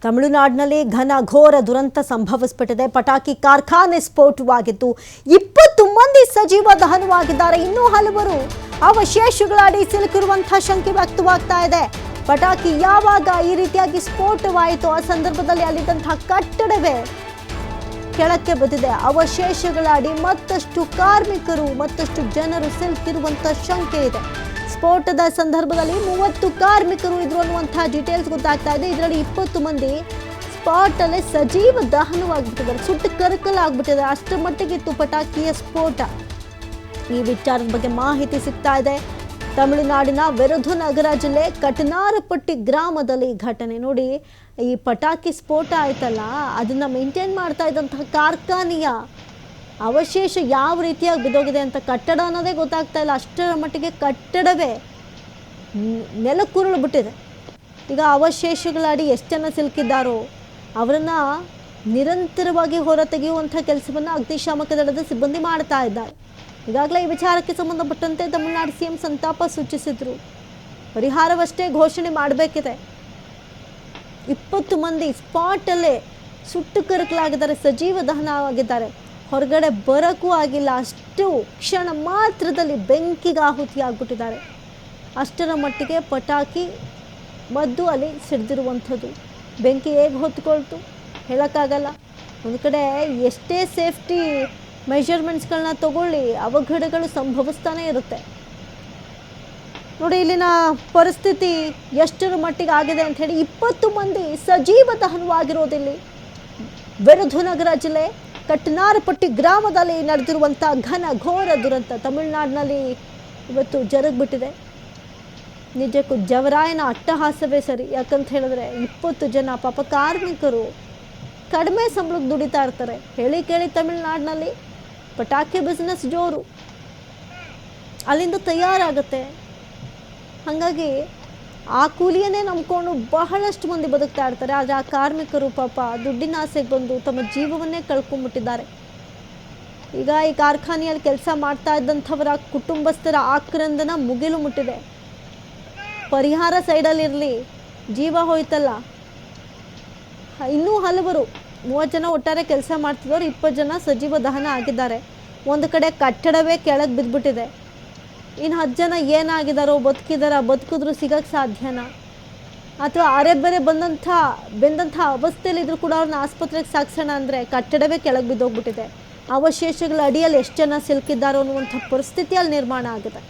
ತಮಿಳುನಾಡಿನಲ್ಲಿ ಘೋರ ದುರಂತ ಸಂಭವಿಸಿಬಿಟ್ಟಿದೆ. ಪಟಾಕಿ ಕಾರ್ಖಾನೆ ಸ್ಫೋಟವಾಗಿತ್ತು. 20 ಮಂದಿ ಸಜೀವ ದಹನವಾಗಿದ್ದಾರೆ. ಇನ್ನೂ ಹಲವರು ಅವಶೇಷಗಳಡಿ ಸಿಲುಕಿರುವಂತಹ ಶಂಕೆ ವ್ಯಕ್ತವಾಗ್ತಾ ಇದೆ. ಪಟಾಕಿ ಯಾವಾಗ ಈ ರೀತಿಯಾಗಿ ಸ್ಫೋಟವಾಯಿತು ಆ ಸಂದರ್ಭದಲ್ಲಿ ಅಲ್ಲಿದ್ದಂತಹ ಕಟ್ಟಡವೇ ಕೆಳಕ್ಕೆ ಬಿದ್ದಿದೆ. ಅವಶೇಷಗಳಡಿ ಮತ್ತಷ್ಟು ಕಾರ್ಮಿಕರು ಮತ್ತಷ್ಟು ಜನರು ಸಿಲುಕಿರುವಂತಹ ಶಂಕೆ ಇದೆ. ಸ್ಫೋಟದ ಸಂದರ್ಭದಲ್ಲಿ 30 ಕಾರ್ಮಿಕರು ಇದ್ರು ಅನ್ನುವಂತಹ ಡೀಟೇಲ್ಸ್ ಗೊತ್ತಾಗ್ತಾ ಇದೆ. ಇದರಲ್ಲಿ 20 ಮಂದಿ ಸ್ಪಾಟ್ ಅಲ್ಲೇ ಸಜೀವ ದಹನವಾಗ್ಬಿಟ್ಟಿದ್ದಾರೆ, ಸುಟ್ಟು ಕರಕಲಾಗ್ಬಿಟ್ಟಿದ್ದಾರೆ. ಅಷ್ಟರ ಮಟ್ಟಿಗಿತ್ತು ಪಟಾಕಿಯ ಸ್ಫೋಟ. ಈ ವಿಚಾರದ ಬಗ್ಗೆ ಮಾಹಿತಿ ಸಿಗ್ತಾ ಇದೆ. ತಮಿಳುನಾಡಿನ ವಿರುಧುನಗರ ಜಿಲ್ಲೆ ಕಟನಾರಪಟ್ಟಿ ಗ್ರಾಮದಲ್ಲಿ ಘಟನೆ. ನೋಡಿ, ಈ ಪಟಾಕಿ ಸ್ಫೋಟ ಆಯ್ತಲ್ಲ, ಅದನ್ನ ಮೇಂಟೈನ್ ಮಾಡ್ತಾ ಇದ್ದಂತಹ ಕಾರ್ಖಾನೆಯ ಅವಶೇಷ ಯಾವ ರೀತಿಯಾಗಿ ಬಿದ್ದೋಗಿದೆ ಅಂತ ಕಟ್ಟಡ ಅನ್ನೋದೇ ಗೊತ್ತಾಗ್ತಾ ಇಲ್ಲ. ಅಷ್ಟರ ಮಟ್ಟಿಗೆ ಕಟ್ಟಡವೇ ನೆಲಕ್ಕುರುಳು ಬಿಟ್ಟಿದೆ. ಈಗ ಅವಶೇಷಗಳಡಿ ಎಷ್ಟು ಜನ ಸಿಲುಕಿದ್ದಾರೋ ಅವರನ್ನು ನಿರಂತರವಾಗಿ ಹೊರ ತೆಗೆಯುವಂಥ ಕೆಲಸವನ್ನು ಅಗ್ನಿಶಾಮಕ ದಳದ ಸಿಬ್ಬಂದಿ ಮಾಡ್ತಾ ಇದ್ದಾರೆ. ಈಗಾಗಲೇ ಈ ವಿಚಾರಕ್ಕೆ ಸಂಬಂಧಪಟ್ಟಂತೆ ತಮಿಳುನಾಡು ಸಿಎಂ ಸಂತಾಪ ಸೂಚಿಸಿದ್ರು. ಪರಿಹಾರವಷ್ಟೇ ಘೋಷಣೆ ಮಾಡಬೇಕಿದೆ. 20 ಮಂದಿ ಸ್ಪಾಟಲ್ಲೇ ಸುಟ್ಟು ಕರಕಲಾಗಿದ್ದಾರೆ, ಸಜೀವ ದಹನವಾಗಿದ್ದಾರೆ. ಹೊರಗಡೆ ಬರೋಕ್ಕೂ ಆಗಿಲ್ಲ. ಅಷ್ಟು ಕ್ಷಣ ಮಾತ್ರದಲ್ಲಿ ಬೆಂಕಿಗೆ ಆಹುತಿ ಆಗ್ಬಿಟ್ಟಿದ್ದಾರೆ. ಅಷ್ಟರ ಮಟ್ಟಿಗೆ ಪಟಾಕಿ ಮದ್ದು ಅಲ್ಲಿ ಸಿಡಿದಿರುವಂಥದ್ದು. ಬೆಂಕಿ ಹೇಗೆ ಹೊತ್ಕೊಳ್ತು ಹೇಳೋಕ್ಕಾಗಲ್ಲ. ಒಂದು ಕಡೆ ಎಷ್ಟೇ ಸೇಫ್ಟಿ ಮೆಷರ್ಮೆಂಟ್ಸ್ಗಳನ್ನ ತಗೊಳ್ಳಿ, ಅವಘಡಗಳು ಸಂಭವಿಸ್ತಾನೆ ಇರುತ್ತೆ. ನೋಡಿ, ಇಲ್ಲಿನ ಪರಿಸ್ಥಿತಿ ಎಷ್ಟರ ಮಟ್ಟಿಗೆ ಆಗಿದೆ ಅಂತ ಹೇಳಿ. 20 ಮಂದಿ ಸಜೀವ ದಹನವಾಗಿರೋದಿಲ್ಲಿ ವಿರುಧುನಗರ ಜಿಲ್ಲೆ ಕಟನಾರಪಟ್ಟಿ ಗ್ರಾಮದಲ್ಲಿ ನಡೆದಿರುವಂಥ ಘೋರ ದುರಂತ ತಮಿಳುನಾಡಿನಲ್ಲಿ ಇವತ್ತು ಜರುಗಿಬಿಟ್ಟಿದೆ. ನಿಜಕ್ಕೂ ಜವರಾಯನ ಅಟ್ಟಹಾಸವೇ ಸರಿ. ಯಾಕಂತ ಹೇಳಿದ್ರೆ 20 ಜನ ಪಾಪ ಕಾರ್ಮಿಕರು ಕಡಿಮೆ ಸಂಬಳಕ್ಕೆ ದುಡಿತಾ ಇರ್ತಾರೆ. ಹೇಳಿ ಕೇಳಿ ತಮಿಳುನಾಡಿನಲ್ಲಿ ಪಟಾಕಿ ಬಿಸ್ನೆಸ್ ಜೋರು, ಅಲ್ಲಿಂದ ತಯಾರಾಗುತ್ತೆ. ಹಾಗಾಗಿ ಆ ಕೂಲಿಯನ್ನೇ ನಂಬ್ಕೊಂಡು ಬಹಳಷ್ಟು ಮಂದಿ ಬದುಕ್ತಾ ಇರ್ತಾರೆ. ಆದರೆ ಆ ಕಾರ್ಮಿಕರು ಪಾಪ ದುಡ್ಡಿನ ಆಸೆಗೆ ಬಂದು ತಮ್ಮ ಜೀವವನ್ನೇ ಕಳ್ಕೊಂಡ್ಬಿಟ್ಟಿದ್ದಾರೆ. ಈಗ ಈ ಕಾರ್ಖಾನೆಯಲ್ಲಿ ಕೆಲಸ ಮಾಡ್ತಾ ಇದ್ದಂಥವರ ಕುಟುಂಬಸ್ಥರ ಆಕ್ರಂದನ ಮುಗಿಲು ಮುಟ್ಟಿದೆ. ಪರಿಹಾರ ಸೈಡಲ್ಲಿರಲಿ, ಜೀವ ಹೋಯ್ತಲ್ಲ. ಇನ್ನೂ ಹಲವರು 30 ಜನ ಒಟ್ಟಾರೆ ಕೆಲಸ ಮಾಡ್ತಿದ್ದವರು 20 ಜನ ಸಜೀವ ದಹನ ಆಗಿದ್ದಾರೆ. ಒಂದು ಕಡೆ ಕಟ್ಟಡವೇ ಕೆಳಗೆ ಬಿದ್ದುಬಿಟ್ಟಿದೆ. ಇನ್ನು 10 ಜನ ಏನಾಗಿದ್ದಾರೋ, ಬದುಕಿದ್ರು ಸಿಗಕ್ಕೆ ಸಾಧ್ಯನಾ? ಅಥವಾ ಅರೆಬೆರೆ ಬೆಂದಂಥ ಅವಸ್ಥೆಯಲ್ಲಿದ್ದರೂ ಕೂಡ ಅವ್ರನ್ನ ಆಸ್ಪತ್ರೆಗೆ ಸಾಗಿಸೋಣ ಅಂದರೆ ಕಟ್ಟಡವೇ ಕೆಳಗೆ ಬಿದ್ದೋಗ್ಬಿಟ್ಟಿದೆ. ಅವಶೇಷಗಳ ಅಡಿಯಲ್ಲಿ ಎಷ್ಟು ಜನ ಸಿಲುಕಿದ್ದಾರೋ ಅನ್ನುವಂಥ ಪರಿಸ್ಥಿತಿಯಲ್ಲಿ ನಿರ್ಮಾಣ ಆಗಿದೆ.